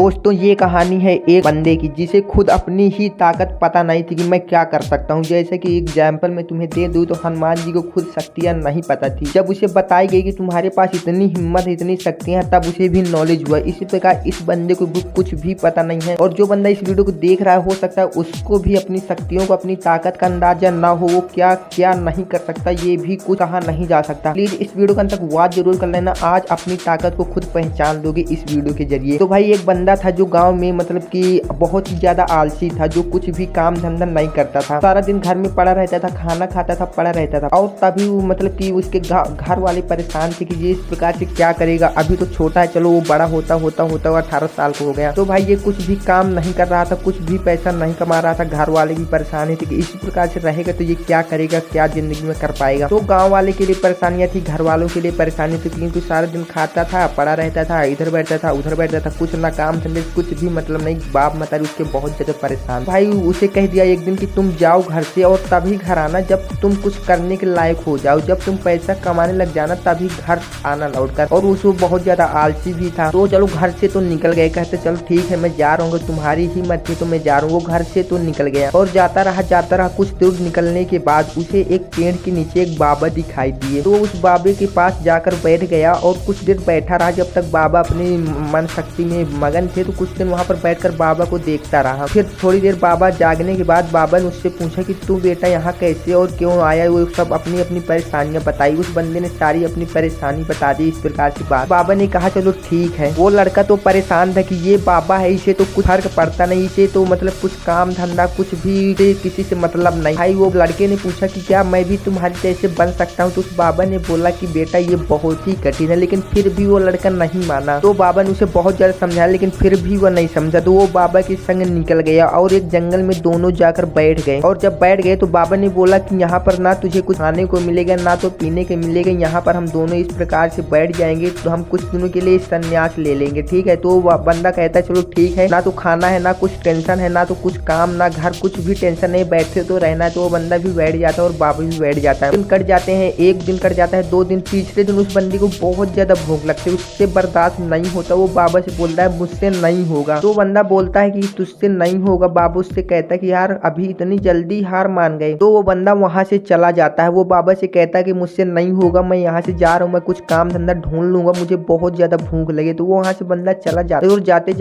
दोस्तों ये कहानी है एक बंदे की जिसे खुद अपनी ही ताकत पता नहीं थी कि मैं क्या कर सकता हूँ। जैसे कि एग्जाम्पल मैं तुम्हें दे दूँ तो हनुमान जी को खुद शक्तियाँ नहीं पता थी। जब उसे बताई गई कि तुम्हारे पास इतनी हिम्मत है, इतनी शक्तियाँ, तब उसे भी नॉलेज हुआ। इसी प्रकार इस बंदे को कुछ भी पता नहीं है और जो बंदा इस वीडियो को देख रहा है हो सकता है उसको भी अपनी शक्तियों को, अपनी ताकत का अंदाजा ना हो। वो क्या क्या नहीं कर सकता ये भी कुछ कहा नहीं जा सकता। प्लीज इस वीडियो का अंत तक वॉच जरूर कर लेना। आज अपनी ताकत को खुद पहचान लोगे इस वीडियो के जरिए। तो भाई एक बंदा था जो गांव में मतलब कि बहुत ही ज्यादा आलसी था, जो कुछ भी काम धंधा नहीं करता था। सारा दिन घर में पड़ा रहता था, खाना खाता था, पड़ा रहता था। और तभी वो मतलब कि उसके घर वाले परेशान थे कि ये इस प्रकार से क्या करेगा। अभी तो छोटा है, चलो वो बड़ा होता 18 साल को हो गया। तो भाई ये कुछ भी काम नहीं कर रहा था, कुछ भी पैसा नहीं कमा रहा था। घर वाले भी परेशान थे कि इसी प्रकार से रहेगा तो ये क्या करेगा, क्या जिंदगी में कर पाएगा। तो गाँव वाले के लिए परेशानियां थी, घर वालों के लिए परेशानी थी, क्योंकि सारा दिन खाता था, पड़ा रहता था, इधर बैठता था, उधर बैठता था, कुछ ना काम धंधे कुछ भी मतलब नहीं। बाप मतारी उसके बहुत ज्यादा परेशान। भाई उसे कह दिया एक दिन कि तुम जाओ घर से और तभी घर आना जब तुम कुछ करने के लायक हो जाओ, जब तुम पैसा कमाने लग जाना तभी घर आना लौट कर। और उसको बहुत ज्यादा आलसी भी था। तो चलो घर से तो निकल गए, कहते चलो ठीक है मैं जा रहा हूँ, तुम्हारी ही मर्जी तो मैं जा रहा हूँ। वो घर से तो निकल गया और जाता रहा। कुछ दूर निकलने के बाद उसे एक पेड़ के नीचे एक बाबा दिखाई दिए। तो उस बाबे के पास जाकर बैठ गया और कुछ देर बैठा रहा। जब तक बाबा अपनी मन शक्ति में मगन थे तो कुछ दिन वहाँ पर बैठकर बाबा को देखता रहा। फिर थोड़ी देर बाबा जागने के बाद बाबा ने उससे पूछा कि तू बेटा यहाँ कैसे और क्यों आया। वो सब अपनी अपनी परेशानियां बताई। उस बंदे ने सारी अपनी परेशानी बता दी। इस प्रकार की बात बाबा ने कहा चलो ठीक है। वो लड़का तो परेशान था कि ये बाबा है, इसे तो कुछ फर्क पड़ता नहीं, इसे तो मतलब कुछ काम धंधा कुछ भी किसी से मतलब नहीं। भाई वो लड़के ने पूछा कि क्या मैं भी तुम्हारी जैसे बन सकता हूँ। तो उस बाबा ने बोला कि बेटा ये बहुत ही कठिन है। लेकिन फिर भी वो लड़का नहीं माना। तो बाबा ने उसे बहुत ज्यादा समझाया लेकिन फिर भी वो नहीं समझा। तो वो बाबा के संग निकल गया और एक जंगल में दोनों जाकर बैठ गए। और जब बैठ गए तो बाबा ने बोला कि यहाँ पर ना तुझे कुछ खाने को मिलेगा ना तो पीने के मिलेगा, यहाँ पर हम दोनों इस प्रकार से बैठ जाएंगे तो हम कुछ दिनों के लिए संन्यास ले लेंगे, ठीक है। तो बंदा कहता है चलो ठीक है, ना तो खाना है, ना कुछ टेंशन है, ना तो कुछ काम, ना घर, कुछ भी टेंशन नहीं, बैठे तो रहना है। तो वो बंदा भी बैठ जाता है और बाबा भी बैठ जाता है। दिन कट जाते हैं, एक दिन कट जाता है, 2 दिन, तीसरे दिन उस बंदी को बहुत ज्यादा भूख लगती है, उससे बर्दाश्त नहीं होता। वो बाबा से बोलता है मुझसे नहीं होगा। तो बंदा बोलता है कि तुझसे नहीं होगा। बाबा उससे कहता है कि यार अभी इतनी जल्दी हार मान गए। तो वो बंदा वहां से चला जाता है। वो बाबा से कहता है कि मुझसे नहीं होगा, मैं यहाँ से जा रहा हूँ, मैं कुछ काम धंधा ढूंढ लूंगा, मुझे बहुत ज्यादा भूख लगे। तो वो वहां से बंदा चला जाता है और जाते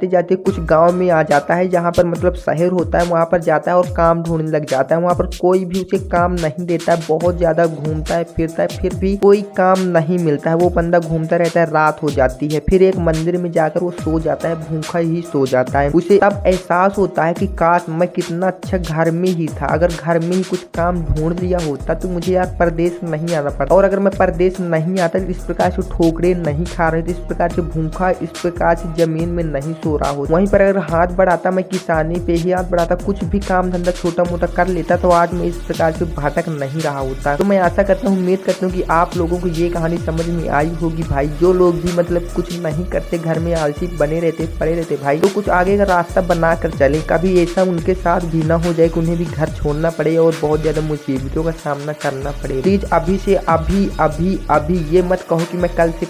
जाते कुछ गाँव में आ जाता है जहाँ पर मतलब शहर होता है। वहां पर जाता है और काम ढूंढने लग जाता है। वहां पर कोई भी उसे काम नहीं देता है। बहुत ज्यादा घूमता है फिरता है, फिर भी कोई काम नहीं मिलता है। वो बंदा घूमता रहता है, रात हो जाती है। फिर एक मंदिर में जाकर वो सो जाता है, भूखा ही सो जाता है। उसे तब एहसास होता है कि काश मैं कितना अच्छा घर में ही था, अगर घर में ही कुछ काम ढूंढ लिया होता तो मुझे यार परदेश नहीं आना पड़ता। और अगर मैं परदेश नहीं आता तो इस प्रकार से ठोकरे नहीं खा रहे थे, इस प्रकार से भूखा, इस प्रकार से जमीन में नहीं सो रहा हो। वहीं पर अगर हाथ बढ़ाता, मैं किसानी पे ही हाथ बढ़ाता, कुछ भी काम धंधा छोटा मोटा कर लेता तो आज मैं इस प्रकार से भटक नहीं रहा होता। तो मैं आशा करता हूँ, उम्मीद करता हूँ कि आप लोगों को ये कहानी समझ में आई होगी। भाई जो लोग भी मतलब कुछ नहीं करते, घर में आलसी बने रहते, पड़े रहते भाई, तो कुछ आगे का रास्ता बना कर चले। कभी ऐसा उनके साथ भी ना हो जाए कि उन्हें भी घर छोड़ना पड़े और बहुत ज्यादा मुसीबतों का सामना करना पड़े। प्लीज अभी से अभी ये मत कहो कि मैं कल से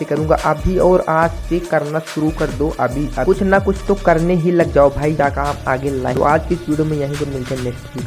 करूंगा। अभी और आज से करना शुरू कर दो। अभी कुछ ना कुछ तो करने ही लग जाओ भाई, क्या काम आगे लाए। तो आज की इस वीडियो में यहीं पर मिलते हैं नेक्स्ट वीडियो।